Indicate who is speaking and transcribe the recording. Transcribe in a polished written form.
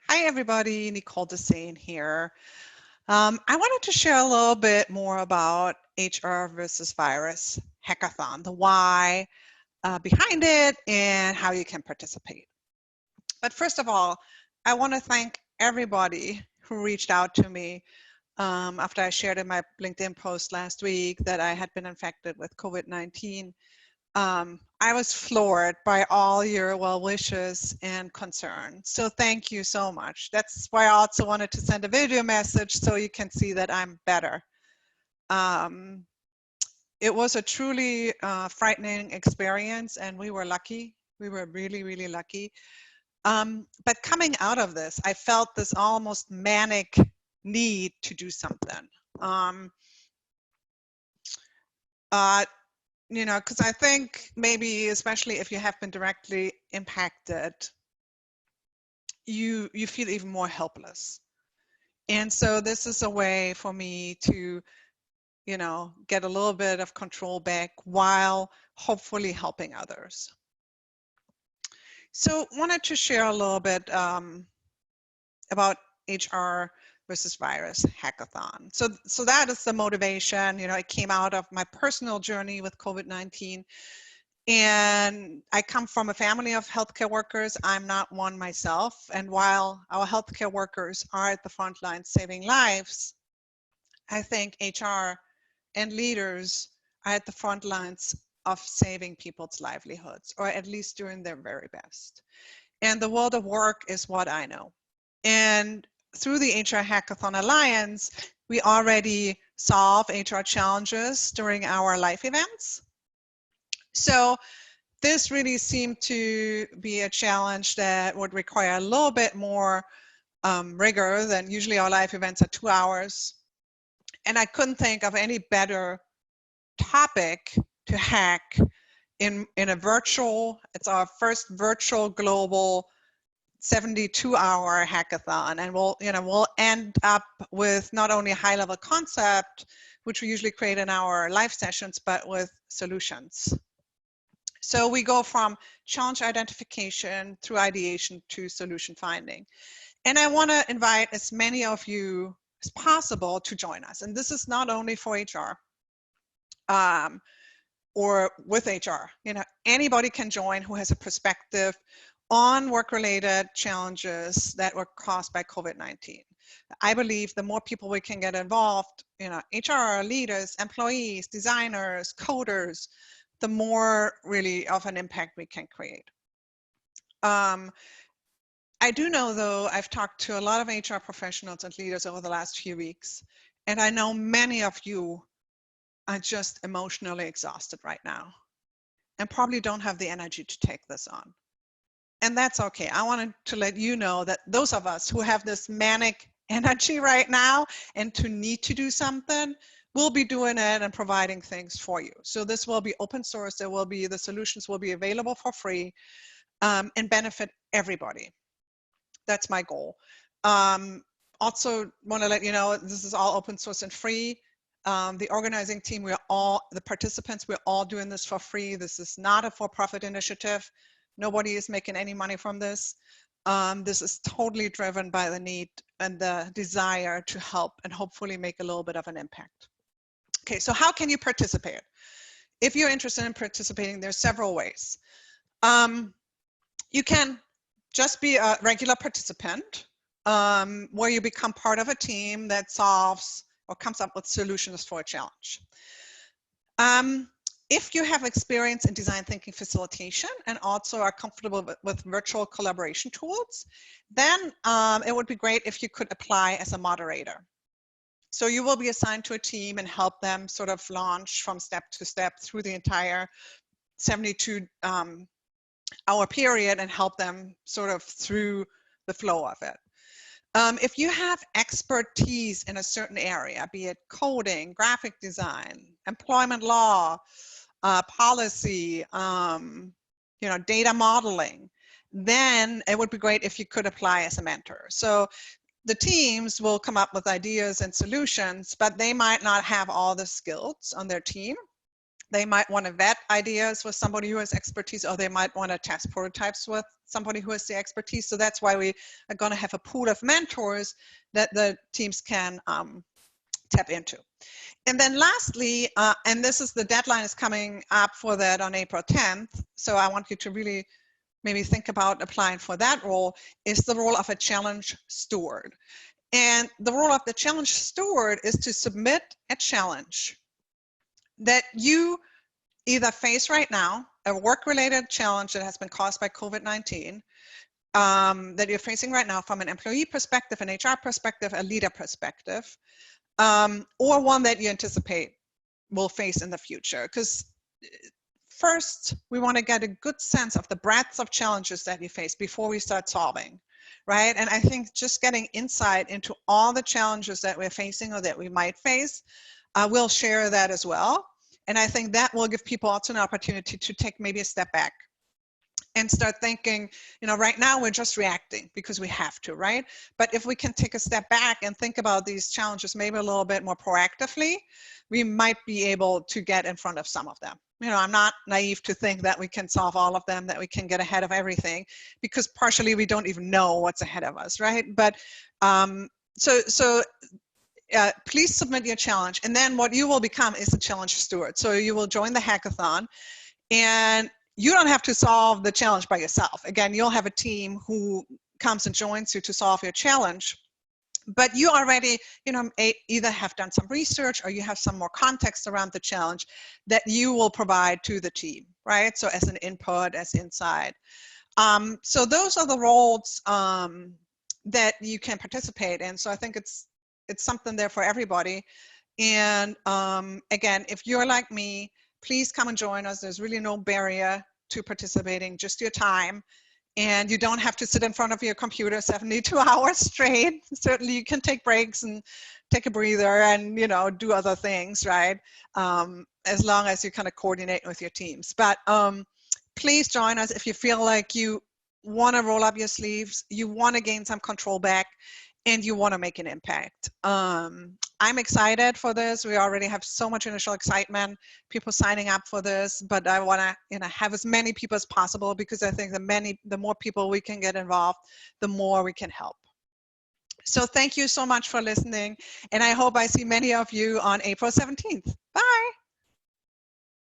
Speaker 1: Hi, everybody. Nicole Desane here. I wanted to share a little bit more about HR versus virus hackathon, the why behind it, and how you can participate. But first of all, I want to thank everybody who reached out to me after I shared in my LinkedIn post last week that I had been infected with COVID-19. I was floored by all your well wishes and concerns. So thank you so much. That's why I also wanted to send a video message so you can see that I'm better. It was a truly frightening experience, and we were lucky. We were really, really lucky. But coming out of this, I felt this almost manic need to do something. Because I think maybe, especially if you have been directly impacted, you feel even more helpless. And so this is a way for me to, get a little bit of control back while hopefully helping others. So wanted to share a little bit about HR versus virus hackathon. So that is the motivation. It came out of my personal journey with COVID-19. And I come from a family of healthcare workers. I'm not one myself. And while our healthcare workers are at the front line saving lives, I think HR and leaders are at the front lines of saving people's livelihoods, or at least doing their very best. And the world of work is what I know. And through the HR Hackathon Alliance, we already solve HR challenges during our life events. So this really seemed to be a challenge that would require a little bit more rigor than usually our live events are 2 hours. And I couldn't think of any better topic to hack in a virtual, it's our first virtual global 72-hour hackathon. And we'll end up with not only a high-level concept, which we usually create in our live sessions, but with solutions. So we go from challenge identification through ideation to solution finding. And I want to invite as many of you as possible to join us. And this is not only for HR or with HR. Anybody can join who has a perspective on work-related challenges that were caused by COVID-19. I believe the more people we can get involved, HR leaders, employees, designers, coders, the more really of an impact we can create. I do know, though, I've talked to a lot of HR professionals and leaders over the last few weeks, and I know many of you are just emotionally exhausted right now and probably don't have the energy to take this on. And that's okay. I wanted to let you know that those of us who have this manic energy right now and to need to do something, we'll be doing it and providing things for you. So this will be open source. The solutions will be available for free and benefit everybody. That's my goal. Also want to let you know, this is all open source and free. The organizing team, the participants, we're all doing this for free. This is not a for-profit initiative. Nobody is making any money from this. This is totally driven by the need and the desire to help and hopefully make a little bit of an impact. Okay, so how can you participate? If you're interested in participating, there's several ways. You can just be a regular participant, where you become part of a team that solves or comes up with solutions for a challenge. If you have experience in design thinking facilitation and also are comfortable with virtual collaboration tools, then it would be great if you could apply as a moderator. So you will be assigned to a team and help them sort of launch from step to step through the entire 72-hour period and help them sort of through the flow of it. If you have expertise in a certain area, be it coding, graphic design, employment law, policy, data modeling, then it would be great if you could apply as a mentor. So the teams will come up with ideas and solutions, but they might not have all the skills on their team. They might want to vet ideas with somebody who has expertise, or they might want to test prototypes with somebody who has the expertise. So that's why we are going to have a pool of mentors that the teams can tap into. And then lastly, and this is the deadline is coming up for that on April 10th. So I want you to really maybe think about applying for that role, is the role of a challenge steward. And the role of the challenge steward is to submit a challenge that you either face right now, a work-related challenge that has been caused by COVID-19, that you're facing right now from an employee perspective, an HR perspective, a leader perspective, or one that you anticipate will face in the future. Because first, we want to get a good sense of the breadth of challenges that you face before we start solving, right? And I think just getting insight into all the challenges that we're facing or that we might face, we'll share that as well. And I think that will give people also an opportunity to take maybe a step back and start thinking, you know, right now we're just reacting because we have to, right? But if we can take a step back and think about these challenges maybe a little bit more proactively, we might be able to get in front of some of them. You know, I'm not naive to think that we can solve all of them, that we can get ahead of everything, because partially we don't even know what's ahead of us, right? But please submit your challenge, and then what you will become is a challenge steward. So you will join the hackathon, and you don't have to solve the challenge by yourself. Again, you'll have a team who comes and joins you to solve your challenge. But you already, you know, either have done some research or you have some more context around the challenge that you will provide to the team, right? So as an input, as insight. So those are the roles that you can participate in. So I think it's something there for everybody. And again, if you're like me, please come and join us. There's really no barrier to participating, just your time. And you don't have to sit in front of your computer 72 hours straight. Certainly you can take breaks and take a breather and, you know, do other things, right? As long as you kind of coordinate with your teams. But please join us if you feel like you want to roll up your sleeves, you want to gain some control back, and you want to make an impact. I'm excited for this. We already have so much initial excitement, people signing up for this, but I want to, you know, have as many people as possible, because I think the more people we can get involved, the more we can help. So thank you so much for listening, and I hope I see many of you on April 17th. Bye.